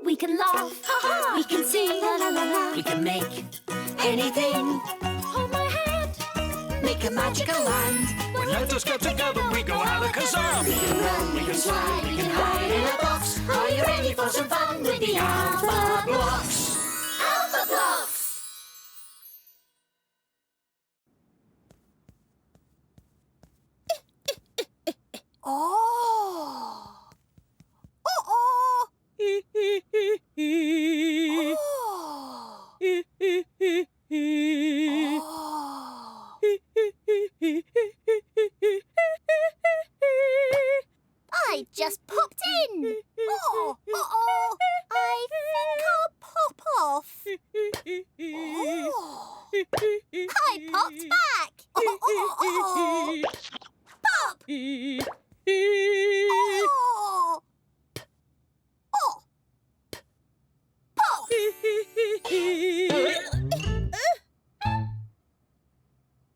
We can laugh, we can sing, la la la la. We can make anything. Hold my hand, make a magical land. When letters get together, we go alakazam. We can run, we can slide, we can hide in a box. Are you ready for some fun with the Alphablocks? Alphablocks! Oh! Oh! I just popped in. Oh, I think I'll pop off. Oh. I popped back. Pop. Oh. Pop.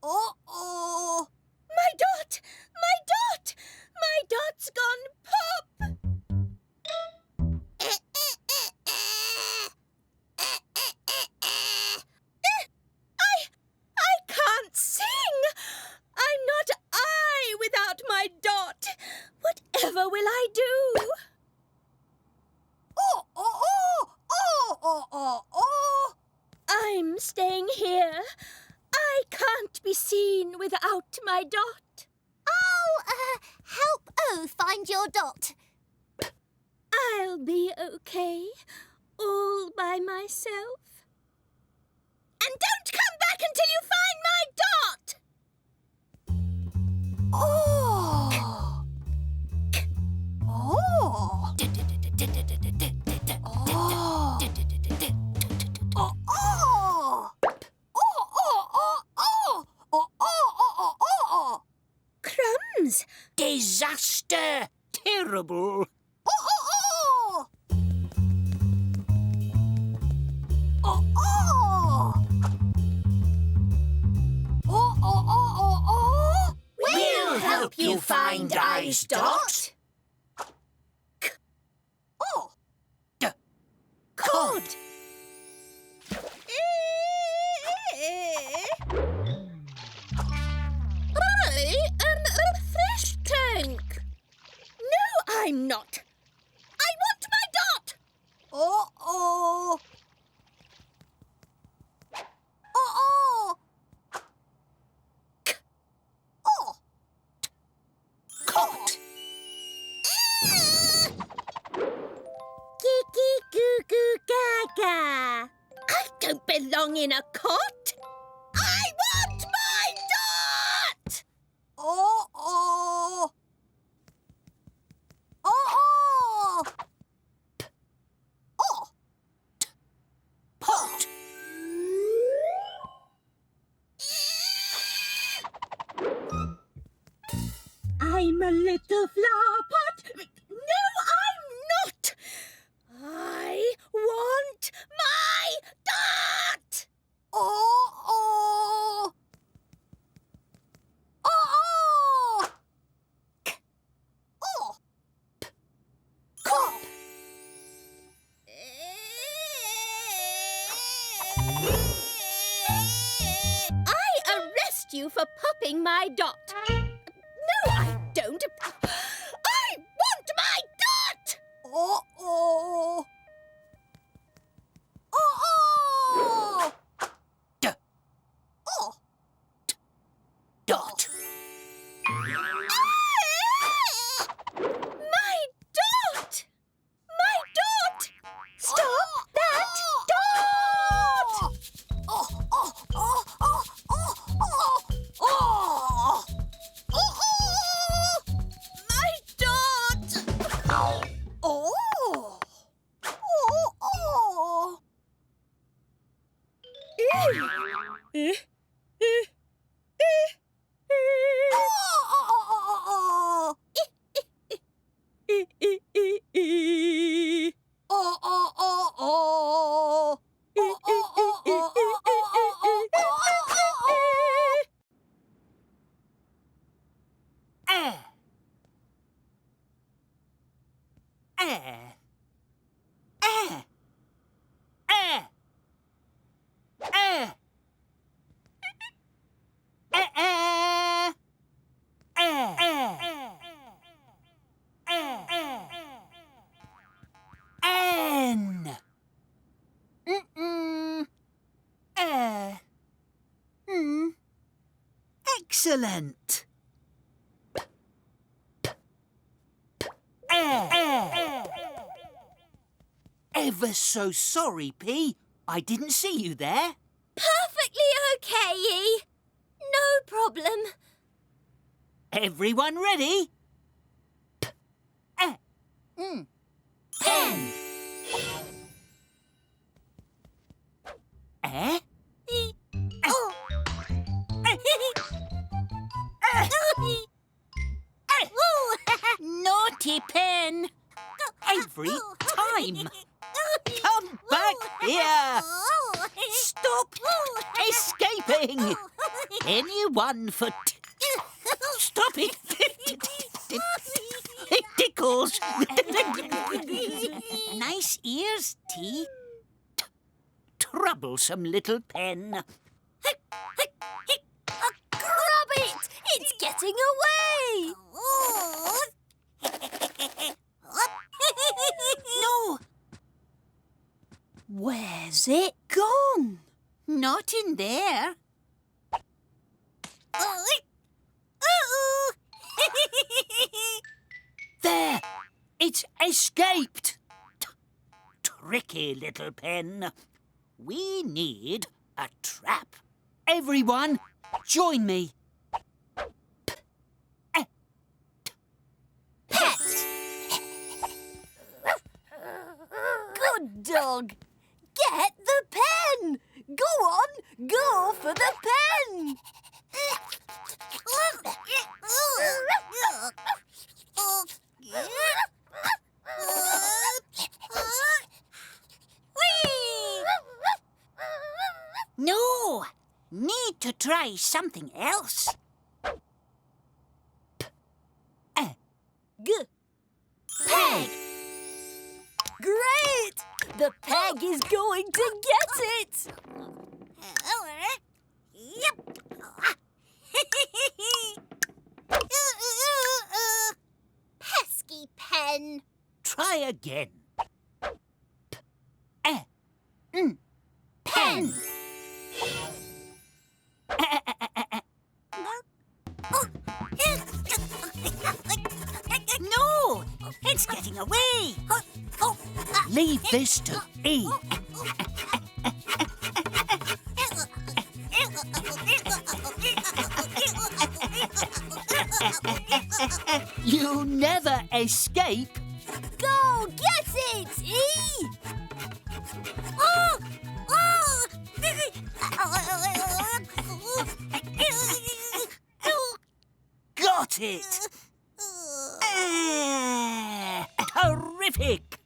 Uh-oh. My dot! My dot! My dot's gone pop! I can't sing! I'm not I without my dot. Whatever will I do? I'm staying here. I can't be seen without my dot. Help O find your dot. I'll be okay, all by myself. And don't come back until you find my dot! Oh. Crumbs! Disaster! Terrible! We'll help you find I's dot. Cod! I am a fish tank. No, I'm not. I want my dot. Caught. Kiki goo goo gaga. I don't belong in a cot. I want my dot. Pot. I'm a little flower pot. No, I'm not. I want my dot. Cop. I arrest you for popping my dot. No, I don't. I want my dot. Dot. My dot! My dot! Stop that dot! My dot! Excellent! Ever so sorry, P. I didn't see you there. Perfectly okay, E. No problem. Everyone ready? Pen. Naughty pen. Every time. Come back here. Stop escaping. Anyone for... Stop it. It tickles. Nice ears, T. Troublesome little pen. Grab it! It's getting away! No, Where's it gone? not in there. There. It's escaped. Tricky little pen. We need a trap. Everyone, join me. Pet! Good dog. Get the pen! Go on, go for the pen! No, need to try something else. Peg! Great! The peg is going to get it! Pesky pen! Try again. Pen! No, it's getting away. Leave this to E. You never escape. Go get it, E! Oh! Oh! Got it. Horrific.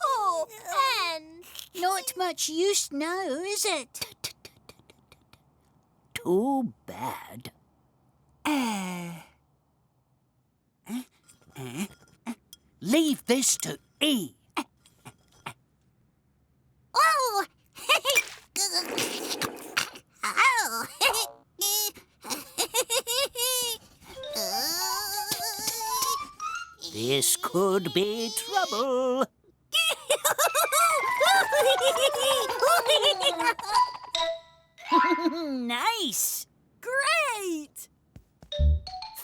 Poor pen! Not much use now, is it? Too bad. Leave this to E. Oh! This could be trouble. Nice. Great!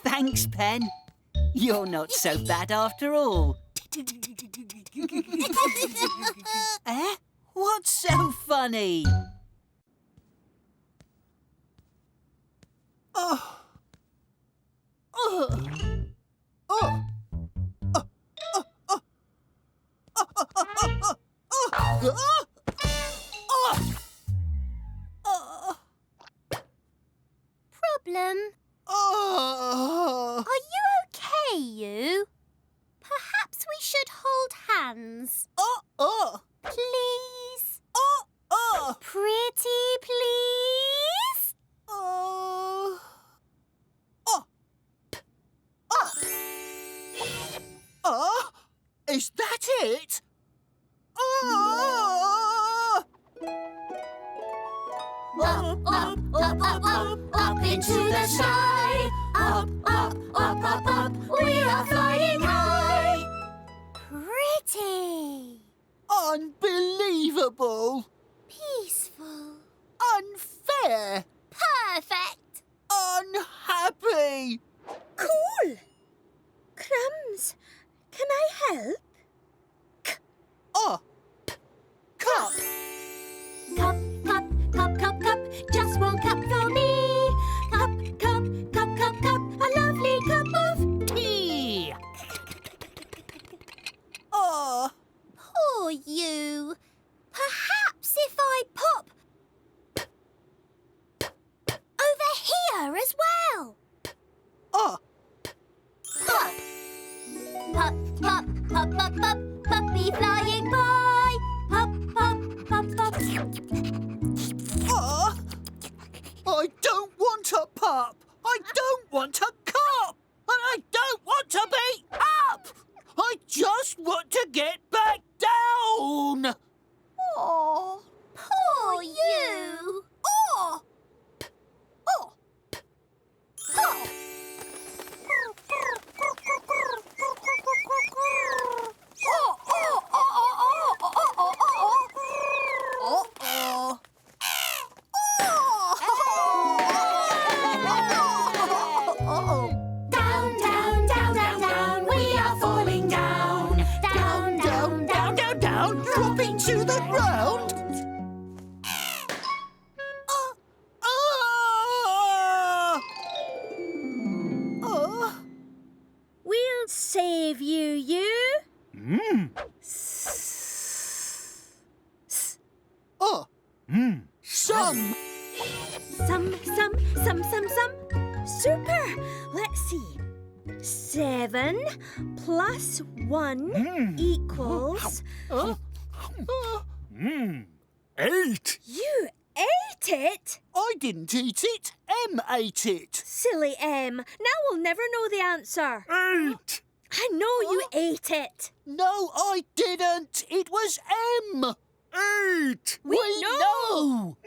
Thanks, Pen. You're not so bad after all. What's so funny? Problem? Are you okay, you? Perhaps we should hold hands. Please? Pretty please? Is that it? Up, up, up, up, up, up into the sky. Up, up, up, up, up, we are flying high. Pretty. Unbelievable! Peaceful. Unfair. Perfect. Unhappy. Cool. Crumbs, can I help? Cup. Cup, cup, cup, cup, cup, just one cup for me. Cup, cup, cup, cup, cup, a lovely cup of Tea. Poor you. Perhaps if I pop over here as well. Pop. Pop, pop, pop, pop, pop, puppy flying by. Pop, pop, pop, pop. I don't want a pup. I don't want a cup. And I don't want to be up. I just want to get back down. Oh, poor you. Oh. Oh. Oh. down, down, down, down, down. We are falling down. Down, down, down, down, down. Dropping to the ground. We'll save you. Some. Some. Super. Let's see. 7 plus 1 equals... 8. You ate it? I didn't eat it. Em ate it. Silly M. Now we'll never know the answer. 8. I know you ate it. No, I didn't. It was Em. 8. We know.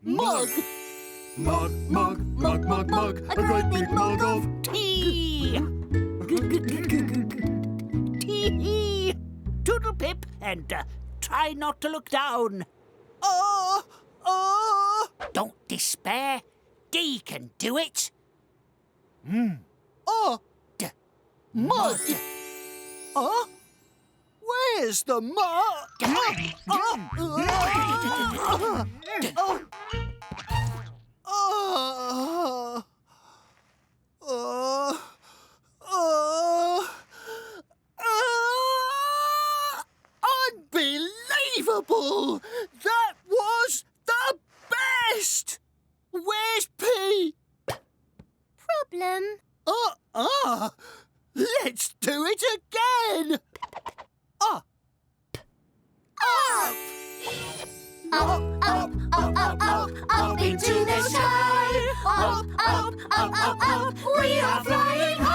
Mug. Mug. A great big mug of Tea. Tea. Toodle pip and try not to look down. Don't despair. D can do it. Mud. Where's the mud? Unbelievable! That was the best! Where's P? Problem. Let's do it again! Up! Up into the sky. Up, we are flying high.